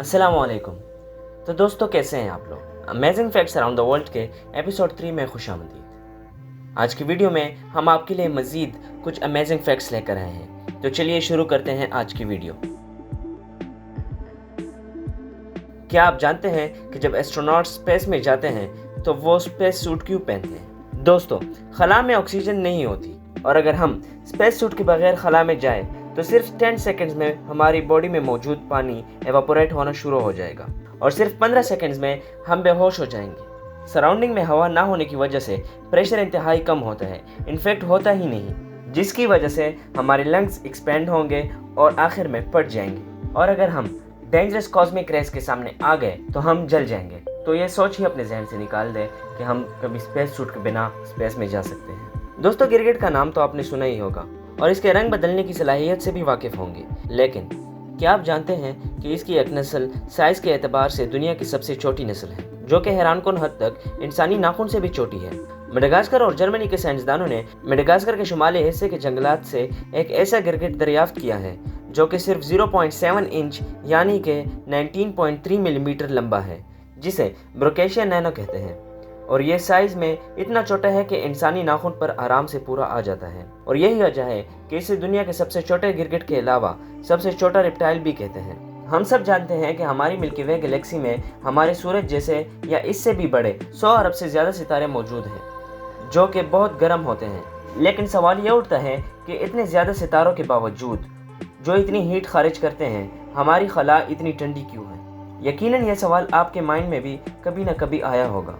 अस्सलाम वालेकुम। तो दोस्तों, कैसे हैं आप लोग? Amazing facts around the world के एपिसोड 3 में खुशामदीद। आज की वीडियो में हम आपके लिए मज़ीद कुछ अमेजिंग फैक्ट्स लेकर आए हैं। तो चलिए शुरू करते हैं आज की वीडियो। क्या आप जानते हैं कि जब एस्ट्रोनॉट स्पेस में जाते हैं तो वो स्पेस सूट क्यों पहनते हैं? दोस्तों, खला में ऑक्सीजन नहीं होती और अगर हम स्पेस सूट के बगैर खला में जाए तो सिर्फ 10 सेकंड्स में हमारी बॉडी में मौजूद पानी एवापोरेट होना शुरू हो जाएगा और सिर्फ 15 सेकंड्स में हम बेहोश हो जाएंगे। सराउंडिंग में हवा ना होने की वजह से प्रेशर इंतहाई कम होता है, इनफेक्ट होता ही नहीं, जिसकी वजह से हमारे लंग्स एक्सपेंड होंगे और आखिर में फट जाएंगे और अगर हम डेंजरस कॉस्मिक रेस के सामने आ गए तो हम जल जाएंगे। तो ये सोच ही अपने जहन से निकाल दें कि हम कभी स्पेस सूट के बिना स्पेस में जा सकते हैं। दोस्तों, गिरगिट का नाम तो आपने सुना ही होगा और इसके रंग बदलने की सलाहियत से भी वाकिफ होंगे, लेकिन क्या आप जानते हैं कि इसकी एक नस्ल साइज के एतबार से दुनिया की सबसे छोटी नस्ल है, जो कि हैरानकुन हद तक इंसानी नाखून से भी छोटी है। मेडागास्कर और जर्मनी के साइंसदानों ने मेडागास्कर के शुमाली हिस्से के जंगलात से एक ऐसा गिरगिट दरियाफ्त किया है जो कि सिर्फ 0.7 इंच यानी कि 19.3 मिलीमीटर लंबा है, जिसे ब्रोकेशिया नैनो कहते हैं। और ये साइज में इतना छोटा है कि इंसानी नाखून पर आराम से पूरा आ जाता है और यही वजह है कि इसे दुनिया के सबसे छोटे गिरगिट के अलावा सबसे छोटा रेप्टाइल भी कहते हैं। हम सब जानते हैं कि हमारी मिल्की वे गैलेक्सी में हमारे सूरज जैसे या इससे भी बड़े 100 अरब से ज़्यादा सितारे मौजूद हैं जो कि बहुत गर्म होते हैं। लेकिन सवाल यह उठता है कि इतने ज़्यादा सितारों के बावजूद जो इतनी हीट खारिज करते हैं, हमारी खला इतनी ठंडी क्यों है? यकीनन यह सवाल आपके माइंड में भी कभी न कभी आया होगा।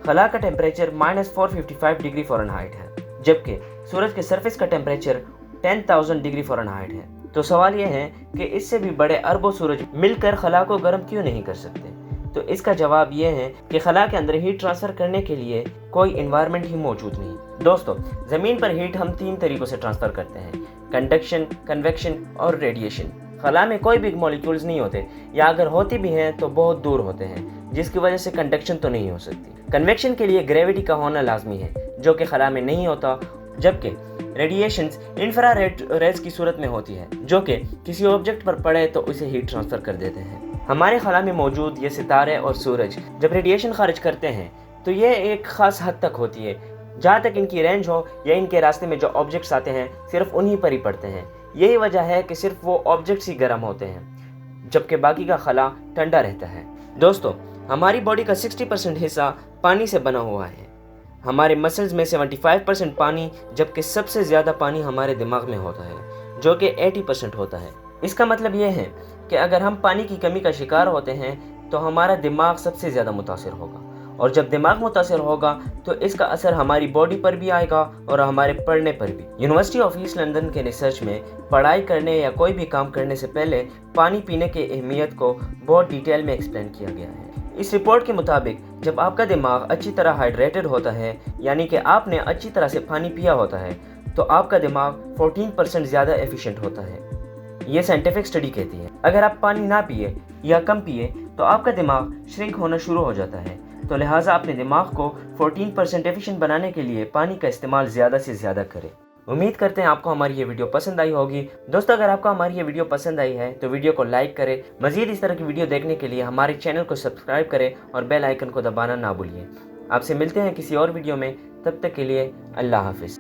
खला का टेम्परेचर -455 डिग्री फ़ारेनहाइट है, जबकि सूरज के सरफेस का टेम्परेचर 10,000 डिग्री फ़ारेनहाइट है। तो सवाल यह है कि इससे भी बड़े अरबों सूरज मिलकर खला को गर्म क्यों नहीं कर सकते? तो इसका जवाब यह है कि खला के अंदर हीट ट्रांसफ़र करने के लिए कोई इन्वायरमेंट ही मौजूद नहीं। दोस्तों, ज़मीन पर हीट हम 3 तरीक़ों से ट्रांसफ़र करते हैं: कंडक्शन, कन्वेक्शन और रेडिएशन। खला में कोई बिग मॉलिक्यूल्स नहीं होते, या अगर होती भी हैं तो बहुत दूर होते हैं, जिसकी वजह से कंडक्शन तो नहीं हो सकती। कन्वेक्शन के लिए ग्रेविटी का होना लाजमी है, जो कि खला में नहीं होता, जबकि रेडिएशंस इंफ्रारेड रेज की सूरत में होती है, जो कि किसी ऑब्जेक्ट पर पड़े तो उसे हीट ट्रांसफ़र कर देते हैं। हमारे खला में मौजूद ये सितारे और सूरज जब रेडिएशन खारिज करते हैं तो ये एक ख़ास हद तक होती है, जहाँ तक इनकी रेंज हो या इनके रास्ते में जो ऑब्जेक्ट्स आते हैं सिर्फ उन्हीं पर ही पड़ते हैं। यही वजह है कि सिर्फ वो ऑब्जेक्ट्स ही गर्म होते हैं, जबकि बाकी का खला ठंडा रहता है। दोस्तों, हमारी बॉडी का 60% हिस्सा पानी से बना हुआ है। हमारे मसल्स में 75% पानी, जबकि सबसे ज़्यादा पानी हमारे दिमाग में होता है, जो कि 80% होता है। इसका मतलब यह है कि अगर हम पानी की कमी का शिकार होते हैं तो हमारा दिमाग सबसे ज़्यादा मुतासिर होगा, और जब दिमाग मुतासिर होगा तो इसका असर हमारी बॉडी पर भी आएगा और हमारे पढ़ने पर भी। यूनिवर्सिटी ऑफ ईस्ट लंदन के रिसर्च में पढ़ाई करने या कोई भी काम करने से पहले पानी पीने की अहमियत को बहुत डिटेल में एक्सप्लेन किया गया है। इस रिपोर्ट के मुताबिक जब आपका दिमाग अच्छी तरह हाइड्रेटेड होता है, यानी कि आपने अच्छी तरह से पानी पिया होता है, तो आपका दिमाग 14% ज़्यादा एफिशिएंट होता है। ये साइंटिफिक स्टडी कहती है। अगर आप पानी ना पिए या कम पिए तो आपका दिमाग श्रिंक होना शुरू हो जाता है। तो लिहाजा अपने दिमाग को 14% एफिशिएंट बनाने के लिए पानी का इस्तेमाल ज़्यादा से ज़्यादा करें। उम्मीद करते हैं आपको हमारी ये वीडियो पसंद आई होगी। दोस्तों, अगर आपको हमारी ये वीडियो पसंद आई है तो वीडियो को लाइक करें। मज़ीद इस तरह की वीडियो देखने के लिए हमारे चैनल को सब्सक्राइब करें और बेल आइकन को दबाना ना भूलिए। आपसे मिलते हैं किसी और वीडियो में, तब तक के लिए अल्लाह हाफिज़।